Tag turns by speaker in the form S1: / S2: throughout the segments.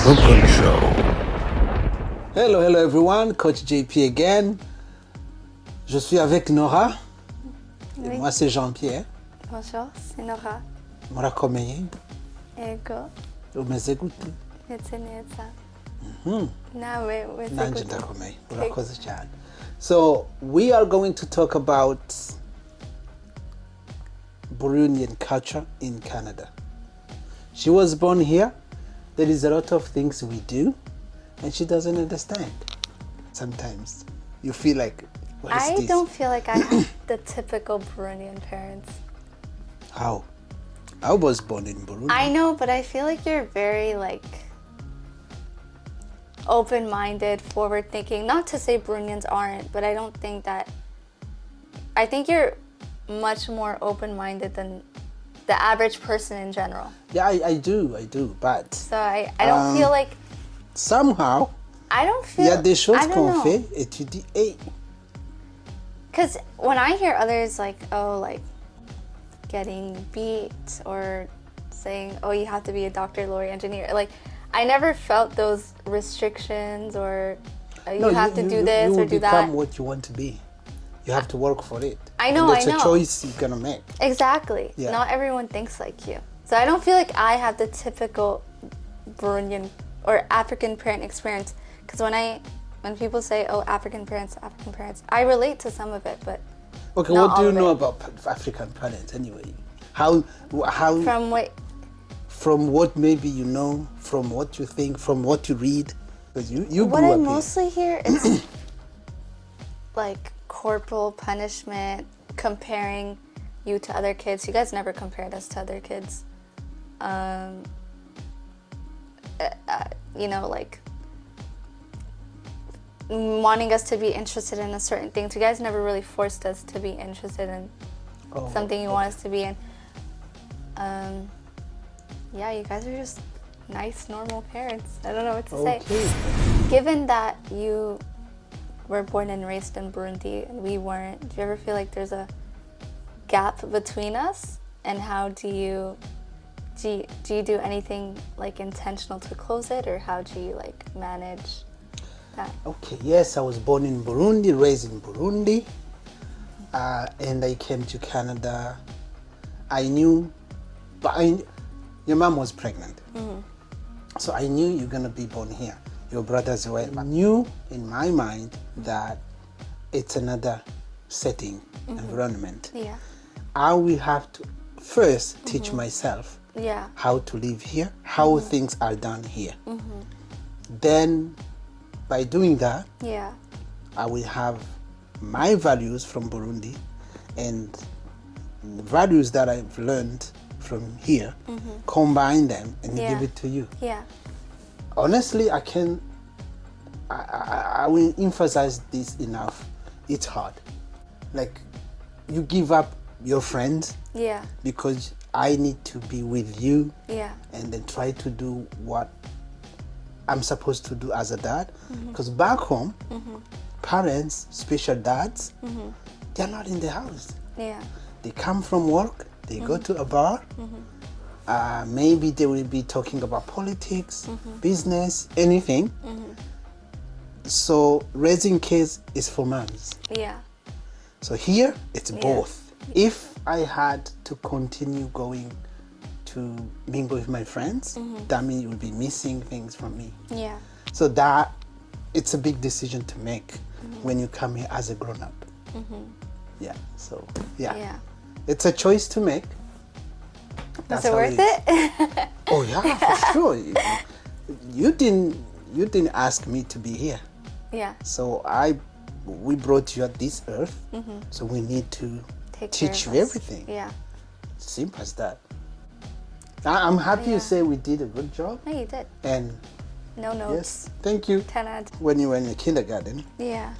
S1: Cooking Show.
S2: Hello everyone, Coach JP again. Je suis avec Nora.
S3: Oui.
S2: Et moi c'est Jean-Pierre.
S3: Bonjour, c'est Nora.
S2: Murakomeye.
S3: Ego,
S2: Umeze gute?
S3: ndetse neza.
S2: Mhm.
S3: Nawe umeze
S2: Nanje
S3: gute?
S2: ndakomeye. Urakoze cyane. So we are going to talk about Burundian culture in Canada. She was born here. There is a lot of things we do and she doesn't understand. Sometimes you feel like, what is
S3: I
S2: this?
S3: don't feel like I have the typical Burundian parents.
S2: How? I was born in Burundi.
S3: I know, but I feel like you're very open-minded, forward-thinking. Not to say Burundians aren't, but I don't think that. I think you're much more open-minded than the average person in general.
S2: Yeah, I do, but
S3: So I don't feel like.
S2: somehow,
S3: I don't feel.
S2: il y a des choses
S3: I don't
S2: qu'on
S3: know.
S2: fait et tu dis, hey,
S3: Because when I hear others getting beat or saying, oh, you have to be a doctor, lawyer, engineer, I never felt those restrictions or you have to do this
S2: you
S3: or
S2: will
S3: do
S2: become
S3: that.
S2: what you want to be. You have to work for it.
S3: I know,
S2: and that's
S3: I know.
S2: a choice you're gonna make.
S3: Exactly.
S2: Yeah.
S3: Not everyone thinks like you. So I don't feel like I have the typical Burundian or African parent experience. Because when people say, oh, African parents, I relate to some of it, but
S2: Okay,
S3: not
S2: what do
S3: all
S2: you
S3: of
S2: know
S3: it.
S2: about African parents anyway? How
S3: From what
S2: from what maybe you know, from what you think, from what you read, because you
S3: What
S2: grew
S3: I
S2: up
S3: mostly hear is corporal punishment, comparing you to other kids. You guys never compared us to other kids. Wanting us to be interested in a certain thing. You guys never really forced us to be interested in
S2: here.
S3: something you want us to be in. Yeah, you guys are just nice, normal parents. I don't know what to say.
S2: Okay.
S3: Given that you were born and raised in Burundi and we weren't, do you ever feel like there's a gap between us? And how do you do anything intentional to close it, or how do you manage that?
S2: Okay, yes, I was born in Burundi, raised in Burundi, and I came to Canada. I knew, your mom was pregnant, so I knew you're gonna be born here. Your brothers were. I knew in my mind that it's another setting, environment.
S3: Yeah.
S2: I will have to first teach myself
S3: Yeah.
S2: how to live here, how things are done here. Then, by doing that,
S3: Yeah.
S2: I will have my values from Burundi and the values that I've learned from here, combine them and
S3: Yeah.
S2: give it to you.
S3: Yeah.
S2: Honestly, I will emphasize this enough. It's hard. You give up your friends
S3: Yeah.
S2: because I need to be with you
S3: Yeah.
S2: and then try to do what I'm supposed to do as a dad. Because back home, parents, special dads, they're not in the house.
S3: Yeah.
S2: They come from work, they go to a bar, maybe they will be talking about politics, business, anything. So raising kids is for moms.
S3: Yeah.
S2: So here, it's
S3: Yeah.
S2: both. If I had to continue going to mingle with my friends, that means you would be missing things from me.
S3: Yeah.
S2: So that, it's a big decision to make when you come here as a grown-up. Yeah, so, yeah.
S3: Yeah.
S2: It's a choice to make.
S3: Was
S2: That's
S3: it
S2: how
S3: worth
S2: is.
S3: it?
S2: Oh yeah, for sure. You didn't ask me to be here.
S3: Yeah.
S2: So we brought you at this earth, so we need to
S3: Take care
S2: teach
S3: of
S2: you
S3: us.
S2: everything.
S3: Yeah.
S2: Simple as that. I'm happy
S3: Yeah.
S2: to say we did a good job.
S3: No, you did.
S2: And
S3: No notes.
S2: yes, thank you.
S3: 10 out.
S2: When you were in the kindergarten,
S3: Yeah.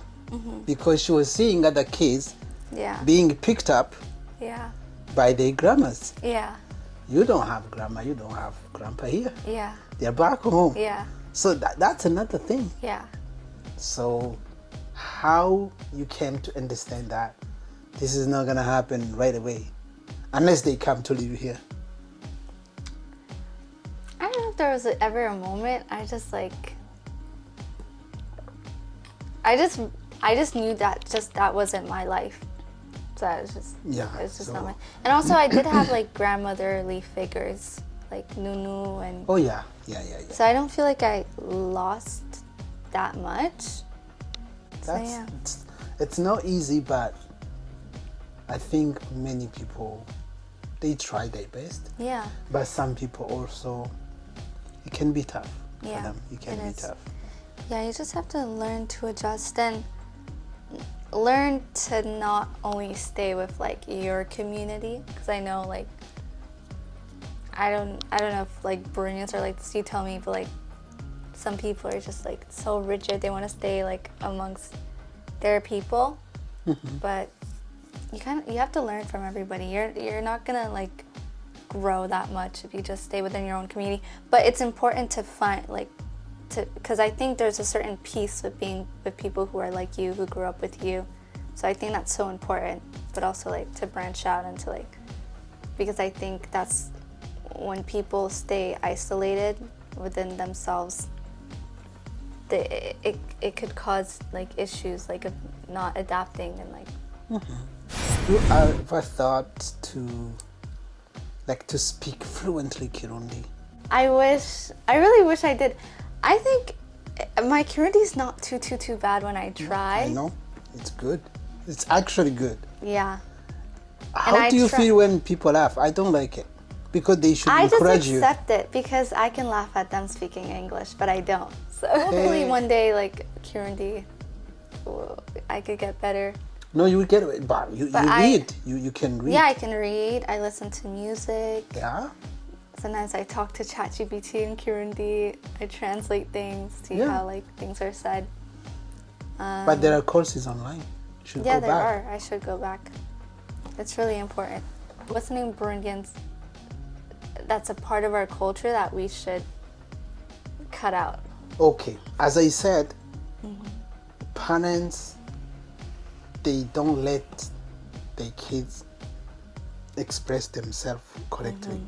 S2: because she was seeing other kids
S3: Yeah.
S2: being picked up
S3: Yeah.
S2: by their grandmas.
S3: Yeah.
S2: You don't have grandma, you don't have grandpa here.
S3: Yeah.
S2: They're back home.
S3: Yeah.
S2: So that's another thing.
S3: Yeah.
S2: So how you came to understand that this is not gonna happen right away unless they come to live here.
S3: I don't know. think there was ever a moment I just like, I just knew that that wasn't my life. So it's just, it's just not my. And also, I did have like grandmotherly figures, like Nunu and.
S2: Oh yeah.
S3: So I don't feel like I lost that much.
S2: It's not easy, but I think many people, they try their best.
S3: Yeah.
S2: But some people also, it can be tough for them. It can be tough.
S3: Yeah, you just have to learn to adjust and learn to not only stay with like your community, because I know like I don't know if like Burundians are like this, you tell me, but like some people are just like so rigid, they want to stay like amongst their people. But you have to learn from everybody. You're not gonna like grow that much if you just stay within your own community, but it's important to find like because I think there's a certain peace with being with people who are like you, who grew up with you. So I think that's so important, but also like to branch out into like, because I think that's when people stay isolated within themselves, it could cause like issues like of not adapting and like.
S2: You ever thought to speak fluently Kirundi?
S3: I really wish I did. I think my Kirundi is not too bad when I try.
S2: I know, it's good. It's actually good.
S3: Yeah.
S2: How do you feel when people laugh? I don't like it because they should encourage you.
S3: I just accept it because I can laugh at them speaking English, but I don't. So hopefully one day, like Kirundi, I could get better.
S2: No, you will get it, but you read. You can read.
S3: Yeah, I can read. I listen to music.
S2: Yeah.
S3: Sometimes I talk to ChatGPT in Kirundi. I translate things, see how like things are said.
S2: But there are courses online. You should go back.
S3: Yeah, there are. I should go back. It's really important. Listening Burundians, that's a part of our culture that we should cut out.
S2: Okay, as I said, parents, they don't let their kids express themselves correctly.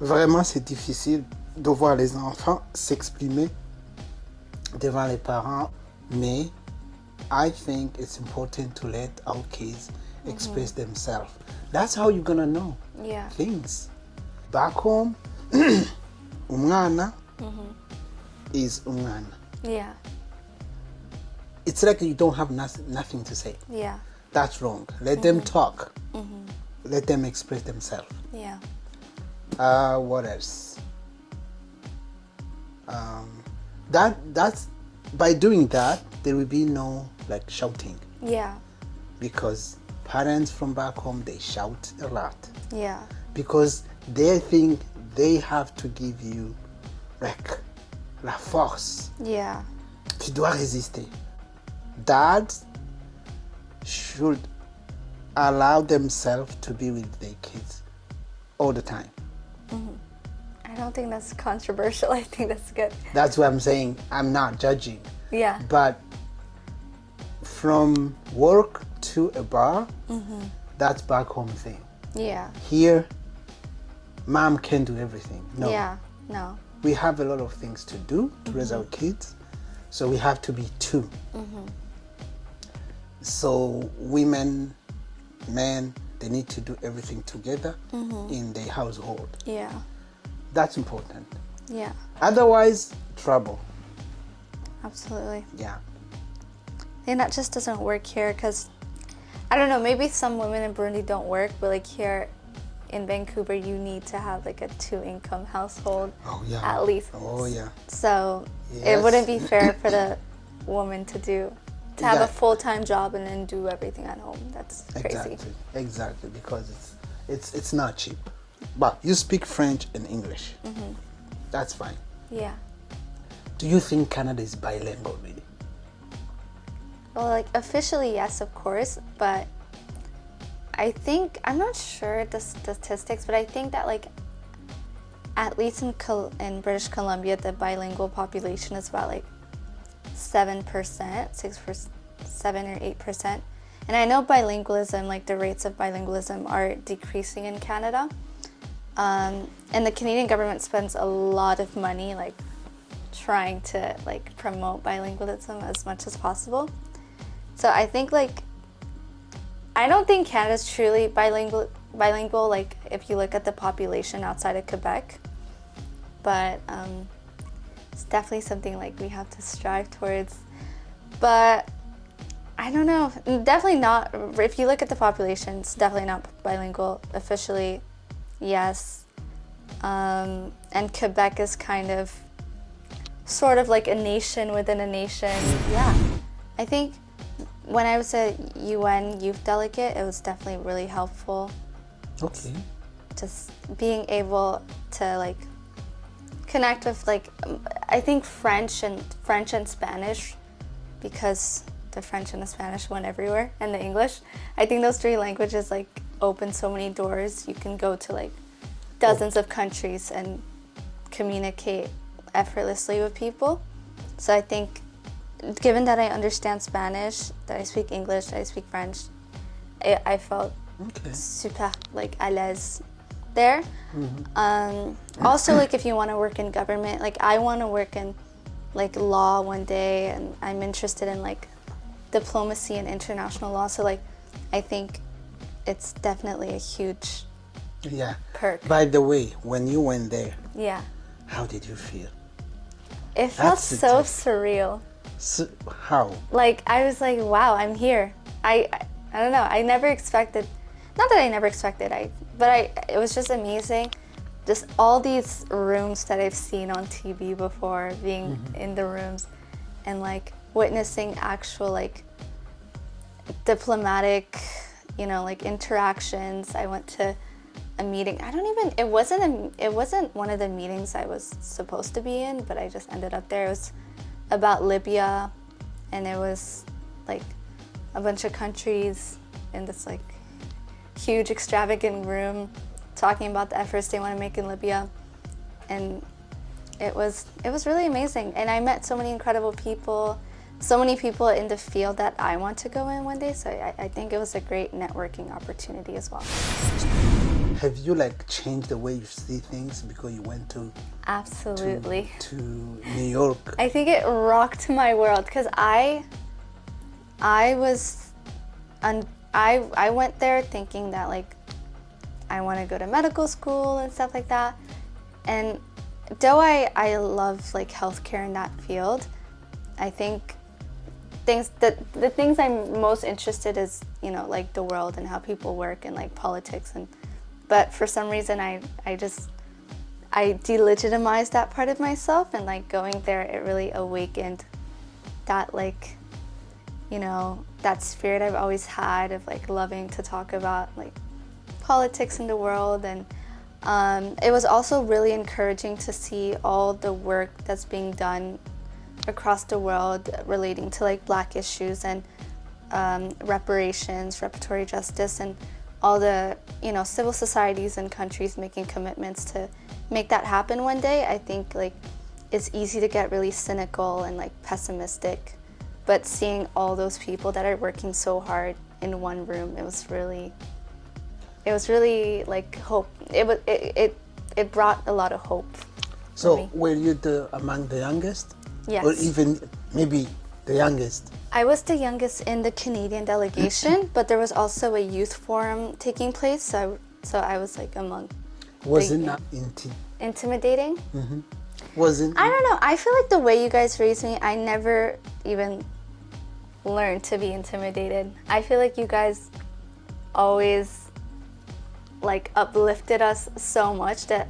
S2: Vraiment, c'est difficile de voir les enfants s'exprimer devant les parents, mais I think it's important to let our kids express themselves. That's how you're gonna know things. Back home, umwana is umwana.
S3: Yeah.
S2: It's like you don't have nothing to say.
S3: Yeah.
S2: That's wrong. Let them talk. Let them express themselves.
S3: Yeah.
S2: What else? That's by doing that, there will be no like shouting.
S3: Yeah.
S2: Because parents from back home, they shout a lot.
S3: Yeah.
S2: Because they think they have to give you like la force.
S3: Yeah.
S2: Tu dois résister. Dads should allow themselves to be with their kids all the time.
S3: I don't think that's controversial. I think that's good.
S2: That's what I'm saying. I'm not judging.
S3: Yeah.
S2: But from work to a bar, that's back home thing.
S3: Yeah.
S2: Here, mom can do everything. No.
S3: Yeah. No.
S2: We have a lot of things to do to raise our kids, so we have to be two. So women, men, they need to do everything together in their household.
S3: Yeah.
S2: That's important.
S3: Yeah.
S2: Otherwise, trouble.
S3: Absolutely.
S2: Yeah.
S3: I think that just doesn't work here because, I don't know, maybe some women in Burundi don't work, but like here in Vancouver, you need to have like a 2-income household at least.
S2: Oh, yeah.
S3: So it wouldn't be fair for the woman to have a full-time job and then do everything at home. That's crazy.
S2: Exactly, because it's not cheap. But you speak French and English. That's fine.
S3: Yeah.
S2: Do you think Canada is bilingual, really?
S3: Well, like officially, yes, of course, but I think, I'm not sure the statistics, but I think that like at least in British Columbia, the bilingual population is about like 7%, 7 or 8%. And I know bilingualism, like the rates of bilingualism are decreasing in Canada. And the Canadian government spends a lot of money like trying to like promote bilingualism as much as possible. So I think like I don't think Canada's truly bilingual like if you look at the population outside of Quebec, but it's definitely something like we have to strive towards. But I don't know, definitely not. If you look at the population, it's definitely not bilingual officially. Yes. And Quebec is kind of sort of like a nation within a nation. Yeah. I think when I was a UN youth delegate, it was definitely really helpful.
S2: Okay.
S3: Just being able to like connect with like I think French and Spanish, because the French and the Spanish went everywhere, and the English. I think those three languages like open so many doors. You can go to like dozens of countries and communicate effortlessly with people. So I think given that I understand Spanish, that I speak English, that I speak French, I felt super like à l'aise there. Also like if you want to work in government, like I want to work in like law one day, and I'm interested in like diplomacy and international law. So like I think it's definitely a huge perk.
S2: By the way, when you went there, how did you feel?
S3: It felt so surreal.
S2: So, how?
S3: Like I was like, wow, I'm here. I don't know. I never expected. Not that I never expected. It was just amazing. Just all these rooms that I've seen on TV before, being in the rooms, and like witnessing actual like diplomatic, like interactions. I went to a meeting. It wasn't one of the meetings I was supposed to be in, but I just ended up there. It was about Libya, and it was like a bunch of countries in this like huge extravagant room talking about the efforts they want to make in Libya, and it was really amazing. And I met so many incredible people, so many people in the field that I want to go in one day. So I think it was a great networking opportunity as well.
S2: Have you like changed the way you see things because you went to
S3: Absolutely
S2: to New York?
S3: I think it rocked my world because I went there thinking that like I want to go to medical school and stuff like that, and though I love like healthcare in that field, I think the things I'm most interested is like the world and how people work and like politics, but for some reason I delegitimized that part of myself, and like going there it really awakened that like that spirit I've always had of like loving to talk about like politics in the world. And it was also really encouraging to see all the work that's being done across the world relating to like Black issues and reparations, reparatory justice, and all the civil societies and countries making commitments to make that happen one day. I think like it's easy to get really cynical and like pessimistic, but seeing all those people that are working so hard in one room, it was really like hope. It brought a lot of hope.
S2: So were you among the youngest?
S3: Yes.
S2: Or even maybe the youngest?
S3: I was the youngest in the Canadian delegation, but there was also a youth forum taking place, so I was like among.
S2: Was it not
S3: intimidating?
S2: Mm-hmm. Wasn't?
S3: I don't know. I feel like the way you guys raised me, I never even learned to be intimidated. I feel like you guys always like uplifted us so much that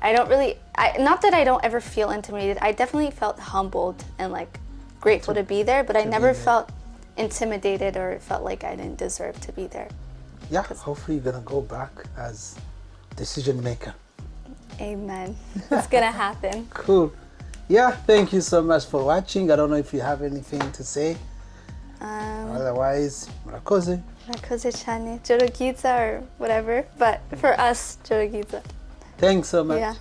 S3: not that I don't ever feel intimidated. I definitely felt humbled and like grateful to be there, but I never felt intimidated or felt like I didn't deserve to be there.
S2: Yeah, hopefully you're gonna go back as decision maker.
S3: Amen. It's gonna happen.
S2: Cool. Yeah, thank you so much for watching. I don't know if you have anything to say. Otherwise, murakoze.
S3: Murakoze cyane. Jorogiza or whatever, but for us, Jorogiza.
S2: Thanks so much.
S3: Yeah.